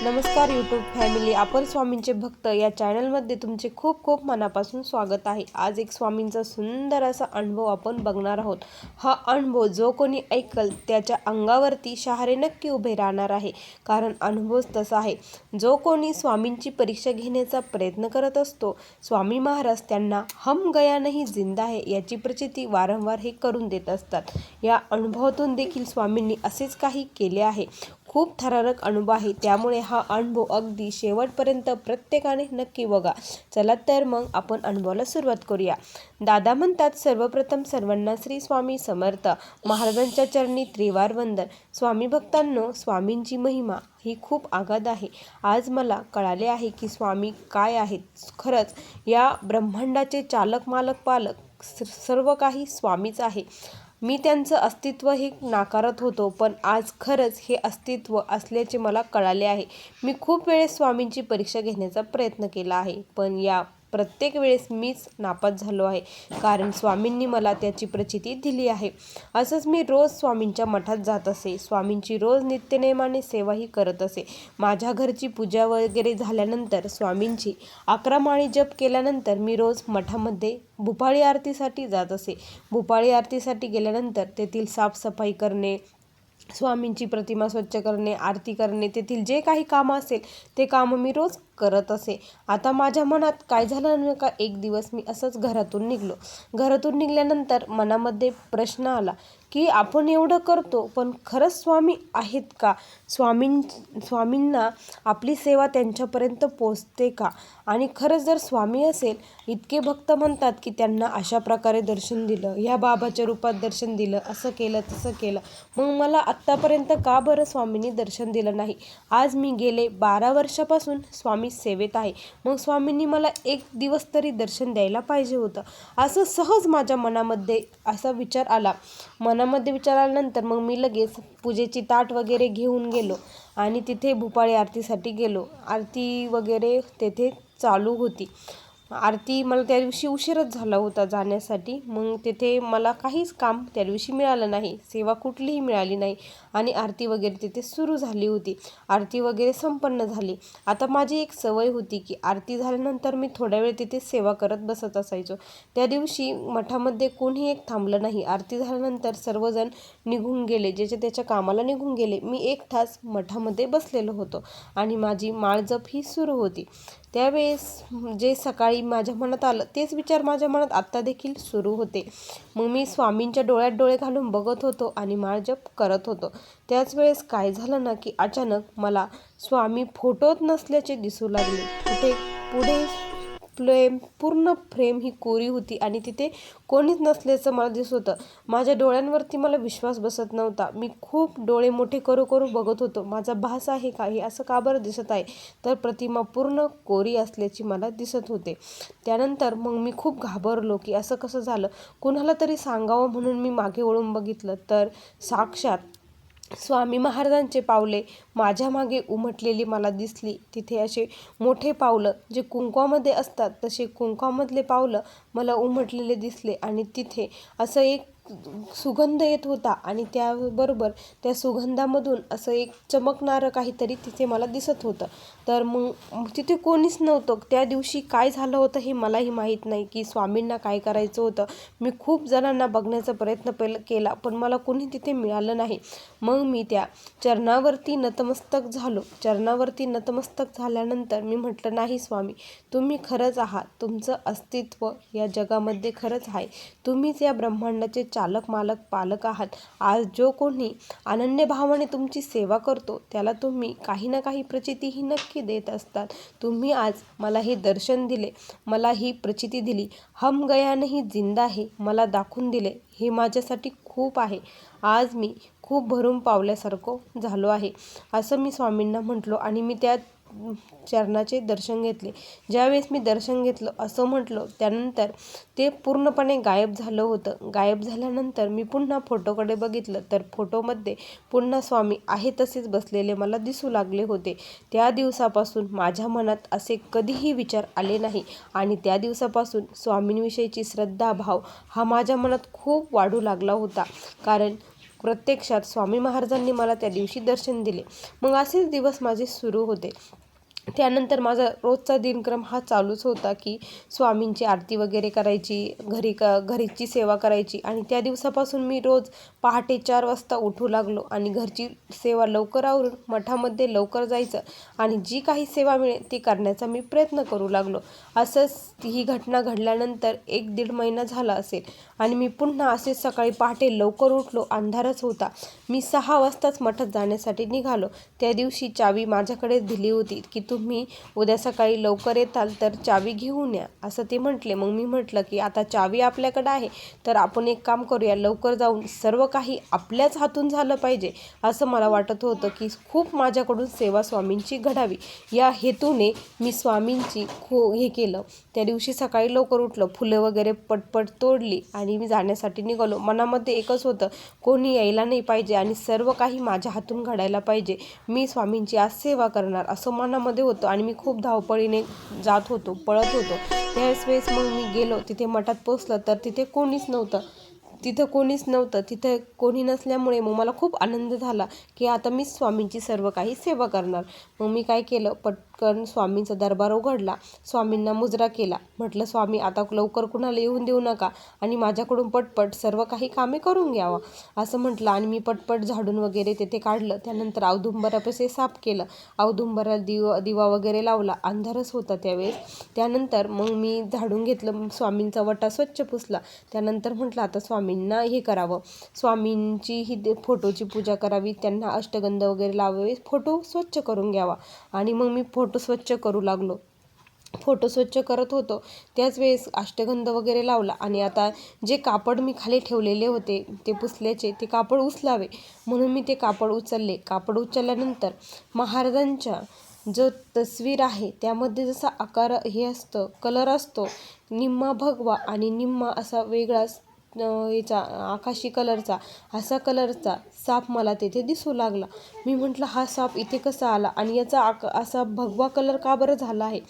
नमस्कार YouTube family, आपण स्वामींचे भक्त या चॅनलमध्ये तुमचे खूप खूप मनापासून स्वागत आहे। आज एक स्वामींचा सुंदर असा अनुभव आपण बघणार आहोत। हा अनुभव जो कोणी ऐकल त्याच्या अंगावरती शहारे नक्की उभे राहणार आहे, कारण अनुभव तसा आहे। जो कोणी स्वामींची परीक्षा घेण्याचा प्रयत्न करत असतो, स्वामी महाराज त्यांना हम गया नहीं जिंदा है याची प्रचिती वारंवार हे करून देत असतात। या अनुभवातून देखील स्वामींनी असेच काही केले आहे। खूप थरारक अनुभव आहे, त्यामुळे हा अनुभव अगदी शेवटपर्यंत प्रत्येकाने नक्की बघा। चला तर मग आपण अनुभवाला सुरुवात करूया। दादा म्हणतात, सर्वप्रथम सर्वांना श्री स्वामी समर्थ महाराजांच्या चरणी त्रिवार वंदन। स्वामी भक्तांनो, स्वामींची महिमा ही खूप आगाध आहे। आज मला कळाले आहे की स्वामी काय आहेत। खरंच या ब्रह्मांडाचे चालक, मालक, पालक सर्व काही स्वामीच आहे। मी त्यांचं अस्तित्व हे नाकारत होतो, पण आज खरंच हे अस्तित्व असल्याचे मला कळाले आहे। मी खूप वेळेस स्वामींची परीक्षा घेण्याचा प्रयत्न केला आहे, पण या प्रत्येक वेळेस मीच नापास झालो आहे, कारण स्वामींनी मला त्याची प्रचिती दिली आहे। असंच मी रोज स्वामींच्या मठात जात असे, स्वामींची रोज नित्यनेमाने सेवाही करत असे। माझ्या घरची पूजा वगैरे झाल्यानंतर, स्वामींची 11 माळी जप केल्यानंतर मी रोज मठामध्ये भूपाळी आरतीसाठी जात असे। भूपाळी आरतीसाठी गेल्यानंतर तेथील साफसफाई करणे, स्वामींची प्रतिमा स्वच्छ करणे, आरती करणे, तेथील जे काही कामं असेल ते कामं मी रोज करत असे। आता माझ्या मनात काय झालं नका, एक दिवस मी असंच घरातून निघलो। घरातून निघाल्यानंतर मनामध्ये प्रश्न आला की आपण एवढं करतो, पण खरंच स्वामी आहेत का? स्वामींना आपली सेवा त्यांच्यापर्यंत पोचते का? आणि खरंच जर स्वामी असेल, इतके भक्त म्हणतात की त्यांना अशा प्रकारे दर्शन दिलं, ह्या बाबाच्या रूपात दर्शन दिलं, असं केलं तसं केलं, मग मला आत्तापर्यंत का बरं स्वामींनी दर्शन दिलं नाही? आज मी गेले 12 वर्षापासून स्वामी सेवेत आहे, मग स्वामींनी मला एक दिवस तरी दर्शन द्यायला पाहिजे होतं। असं सहज माझ्या मनामध्ये असा विचार आला। मनामध्ये विचार आल्यानंतर मग मी लगेच पूजेची ताट वगैरे घेऊन गेलो आणि तिथे भूपाळी आरतीसाठी गेलो। आरती वगैरे तेथे चालू होती। आरती मला त्या दिवशी उशीरच झाला होता जाण्यासाठी, मग तेथे मला काहीच काम त्या दिवशी मिळालं नाही, सेवा कुठलीही मिळाली नाही आणि आरती वगैरे तिथे सुरू झाली होती। आरती वगैरे संपन्न झाली। आता माझी एक सवय होती की आरती झाल्यानंतर मी थोड्या वेळ तिथे सेवा करत बसत असायचो। त्या दिवशी मठामध्ये कोणी एक थांबलं नाही। आरती झाल्यानंतर सर्वजण निघून गेले, ज्याच्या त्याच्या कामाला निघून गेले। मी 1 तास मठामध्ये बसलेलो होतो आणि माझी माळजप ही सुरू होती। त्यावेळेस जे सकाळी माझ्या मनात आलं तेच विचार माझ्या मनात आत्ता देखील सुरू होते। मग मी स्वामींच्या डोळ्यात डोळे घालून बघत होतो आणि माळजप करत होतो। त्याच वेळेस काय झालं ना की अचानक मला स्वामी फोटोत नसल्याचे दिसू लागले। पुढे पूर्ण फ्रेम ही कोरी होती आणि तिथे कोणीच नसल्याचं मला दिसत होतं। माझ्या डोळ्यांवरती मला विश्वास बसत नव्हता। मी खूप डोळे मोठे करू करू बघत होतो, माझा भास आहे का, हे असं का बरं दिसत आहे? तर प्रतिमा पूर्ण कोरी असल्याची मला दिसत होते। त्यानंतर मग मी खूप घाबरलो की असं कसं झालं? कुणाला तरी सांगावं म्हणून मी मागे वळून बघितलं, तर साक्षात स्वामी महाराजांचे पावले माझ्या मागे उमटलेली मला दिसली। तिथे असे मोठे पावलं जे कुंकवामध्ये असतात, तसे कुंकवामधले पावलं मला उमटलेले दिसले आणि तिथे असं एक सुगंध येत होता आणि त्याबरोबर त्या सुगंधामधून असं एक चमकणारं काहीतरी तिथे मला दिसत होतं। तर मग तिथे कोणीच नव्हतं। त्या दिवशी काय झालं होतं हे मलाही माहीत नाही की स्वामींना काय करायचं होतं। मी खूप जणांना बघण्याचा प्रयत्न केला, पण मला कोणी तिथे मिळालं नाही। मग मी त्या चरणावरती नतमस्तक झालो। चरणावरती नतमस्तक झाल्यानंतर मी म्हटलं, नाही स्वामी, तुम्ही खरंच आहात, तुमचं अस्तित्व या जगामध्ये खरंच आहे, तुम्हीच या ब्रह्मांडाचे चालक, मालक, पालक आहात। आज जो कोणी अनन्य भावाने तुमची सेवा करतो त्याला तुम्ही काही ना काही प्रचिती ही नक्की देत असतात। तुम्ही आज मला हे दर्शन दिले, मला ही प्रचिती दिली, हम गया नहीं जिंदा है मला दाखवून दिले, हे माझ्यासाठी खूप आहे। आज मी खूप भरून पावल्यासारखं झालो आहे, असं मी स्वामींना म्हटलो आणि मी त्या चरणाचे दर्शन घेतले। ज्यावेळेस मी दर्शन घेतलं असं म्हटलं, त्यानंतर ते पूर्णपणे गायब झालं होतं। गायब झाल्यानंतर मी पुन्हा फोटोकडे बघितलं, तर फोटोमध्ये पुन्हा स्वामी आहे तसेच बसलेले मला दिसू लागले होते। त्या दिवसापासून माझ्या मनात असे कधीही विचार आले नाही आणि त्या दिवसापासून स्वामींविषयीची श्रद्धा, भाव हा माझ्या मनात खूप वाढू लागला होता। कारण प्रत्यक्षात स्वामी महाराजांनी मला त्या दिवशी दर्शन दिले. मग असेच दिवस माझे सुरू होते. त्यानंतर माझा रोजचा दिनक्रम हा चालूच होता की स्वामींची आरती वगैरे करायची, घरीची सेवा करायची. आणि त्या दिवसापासून मी रोज पहाटे 4 वाजता उठू लागलो आणि घरची सेवा लवकर आवरून मठामध्ये लवकर जायचं आणि जी काही सेवा मिळेल ती करण्याचा मी प्रयत्न करू लागलो. असंच ही घटना घडल्यानंतर 1-1.5 महिना झाला असेल आणि मी पुन्हा असेच सकाळी पहाटे लवकर उठलो. अंधारच होता. मी 6 वाजताच मठात जाण्यासाठी निघालो. त्या दिवशी चावी माझ्याकडे दिली होती की तुम्ही उद्या सकाळी लवकर येताल तर चावी घेऊन या, असं ते म्हटले. मग मी म्हटलं की आता चावी आपल्याकडे आहे तर आपण एक काम करूया, लवकर जाऊन सर्व काही आपल्याच हातून झालं पाहिजे असं मला वाटत होतं की खूप माझ्याकडून सेवा स्वामींची घडावी. या हेतूने मी स्वामींची हे केलं. त्या दिवशी सकाळी लवकर उठलं, फुलं वगैरे पटपट तोडली आणि मी जाण्यासाठी निघालो. मनामध्ये एकच होतं, कोणी यायला नाही पाहिजे आणि सर्व काही माझ्या हातून घडायला पाहिजे. मी स्वामींची आज सेवा करणार असं मनामध्ये होतं आणि मी खूप धावपळीने जात होतो, पळत होतो. त्यावेळेस मग मी गेलो. तिथे मठात पोचलं तर तिथे कोणीच नव्हतं. तिथं कोणी नसल्यामुळे मग मला खूप आनंद झाला की आता मी स्वामींची सर्व काही सेवा करणार. मग मी काय केलं, पटकन स्वामींचा दरबार उघडला, स्वामींना मुजरा केला. म्हटलं, स्वामी आता लवकर कुणाला येऊन देऊ नका आणि माझ्याकडून पटपट सर्व काही कामे करून घ्यावं असं म्हटलं. आणि मी पटपट झाडून वगैरे तेथे काढलं. त्यानंतर औदुंबरापाशी साफ केलं. औदुंबराला दिवा वगैरे लावला. अंधारच होता त्यावेळेस. त्यानंतर मग मी झाडून घेतलं, स्वामींचा वटा स्वच्छ पुसला. त्यानंतर म्हटलं आता स्वामींना हे करावं, स्वामींची ही फोटोची पूजा करावी, त्यांना अष्टगंध वगैरे लावावे, फोटो स्वच्छ करून घ्यावा. आणि मग मी फोटो स्वच्छ करू लागलो. फोटो स्वच्छ करत होतो त्याच वेळेस अष्टगंध वगैरे लावला. आणि आता जे कापड मी खाली ठेवलेले होते ते पुसल्याचे, ते कापड उचलावे म्हणून मी ते कापड उचलले. कापड उचलल्यानंतर महाराजांच्या जो तस्वीर आहे त्यामध्ये जसा आकार हे असतं, कलर असतो, निम्मा भगवा आणि निम्मा असा वेगळाच याचा आकाशी कलरचा, असा कलरचा साप मला तेथे दिसू लागला. मी म्हटलं, हा साप इथे कसा आला आणि याचा असा भगवा कलर का बरं झाला आहे.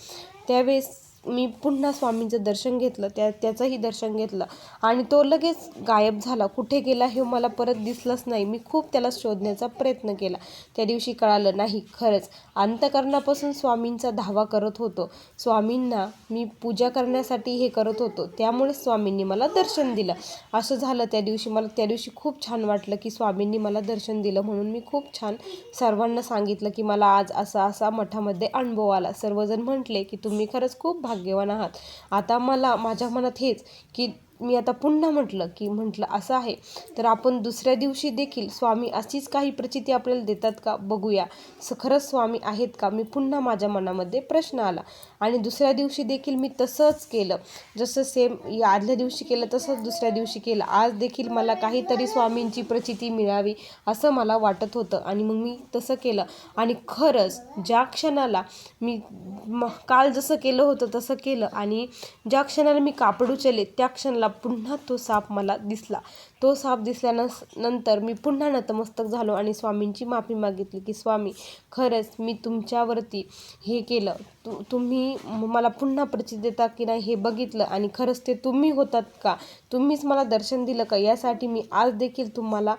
त्यावेळेस मी पुन्हा स्वामींचं दर्शन घेतलं, त्याचंही दर्शन घेतलं आणि तो लगेच गायब झाला. कुठे गेला हे मला परत दिसलंच नाही. मी खूप त्याला शोधण्याचा प्रयत्न केला. त्या दिवशी कळालं नाही, खरंच अंतःकरणापासून स्वामींचा धावा करत होतो. स्वामींना मी पूजा करण्यासाठी हे करत होतो, त्यामुळे स्वामींनी मला दर्शन दिलं. असं झालं त्या दिवशी. मला त्या दिवशी खूप छान वाटलं की स्वामींनी मला दर्शन दिलं म्हणून मी खूप छान सर्वांना सांगितलं की मला आज असा मठामध्ये अनुभव आला. सर्वजण म्हटले की तुम्ही खरंच खूप भाग्यवान आहात. आता माझ्या मनात हेच की मी आता पुन्हा म्हटलं असं आहे तर आपण दुसऱ्या दिवशी देखील स्वामी अशीच काही प्रचिती आपल्याला देतात का बघूया, खरंच स्वामी आहेत का. मी पुन्हा माझ्या मनामध्ये प्रश्न आला आणि दुसऱ्या दिवशी देखील मी तसंच केलं. जसं सेम आदल्या दिवशी केलं तसंच दुसऱ्या दिवशी केलं. आज देखील मला काहीतरी स्वामींची प्रचिती मिळावी असं मला वाटत होतं आणि मग मी तसं केलं. आणि खरंच ज्या क्षणाला मी काल जसं केलं होतं तसं केलं आणि ज्या क्षणाला मी कापड उचलले त्या क्षणाला पुन्हा तो साप मला दिसला. तो साप दिसल्यानंतर मी पुन्हा नतमस्तक झालो आणि स्वामींची माफी मागितली की स्वामी, खरंच मी तुमच्यावरती हे केलं, तुम्ही मला पुन्हा प्रचिती देता की नाही हे बघितलं आणि खरंच ते तुम्ही होतात का, तुम्हीच मला दर्शन दिलं का, यासाठी मी आज देखील तुम्हाला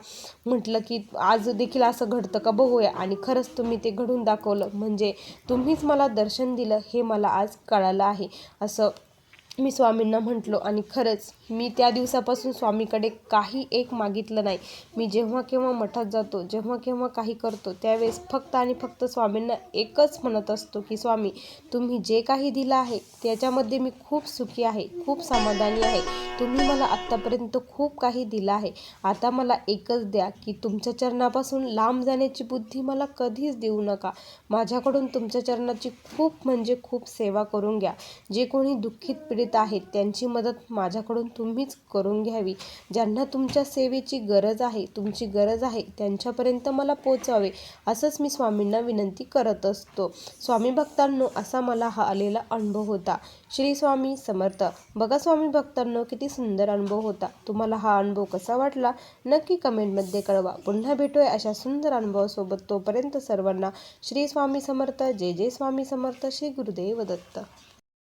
म्हटलं की आज देखील असं घडतं का बघूया. आणि खरंच तुम्ही ते घडून दाखवलं, म्हणजे तुम्हीच मला दर्शन दिलं हे मला आज कळालं आहे असं मी स्वामींना म्हटलो. आणि खरंच मी त्या दिवसापासून स्वामीकडे काही एक मागितलं नाही. मी जेव्हा केव्हा मठात जातो, जेव्हा केव्हा काही करतो त्यावेळेस फक्त आणि फक्त स्वामींना एकच म्हणत असतो की स्वामी, तुम्ही जे काही दिलं आहे त्याच्यामध्ये मी खूप सुखी आहे, खूप समाधानी आहे. तुम्ही मला आत्तापर्यंत खूप काही दिलं आहे. आता मला एकच द्या की तुमच्या चरणापासून लांब जाण्याची बुद्धी मला कधीच देऊ नका. माझ्याकडून तुमच्या चरणाची खूप म्हणजे खूप सेवा करून घ्या. जे कोणी दुःखित पीडित आहेत त्यांची मदत माझ्याकडून तुम्हीच करून घ्यावी. ज्यांना तुमच्या सेवेची गरज आहे, तुमची गरज आहे त्यांच्यापर्यंत मला पोचावे असंच मी स्वामींना विनंती करत असतो. स्वामी भक्तांनो, असा मला हा आलेला अनुभव होता. श्री स्वामी समर्थ. बघा स्वामी भक्तांनो, किती सुंदर अनुभव होता. तुम्हाला हा अनुभव कसा वाटला नक्की कमेंटमध्ये कळवा. पुन्हा भेटूया अशा सुंदर अनुभवासोबत. तोपर्यंत सर्वांना श्री स्वामी समर्थ. जय जय स्वामी समर्थ. श्री गुरुदेव दत्त.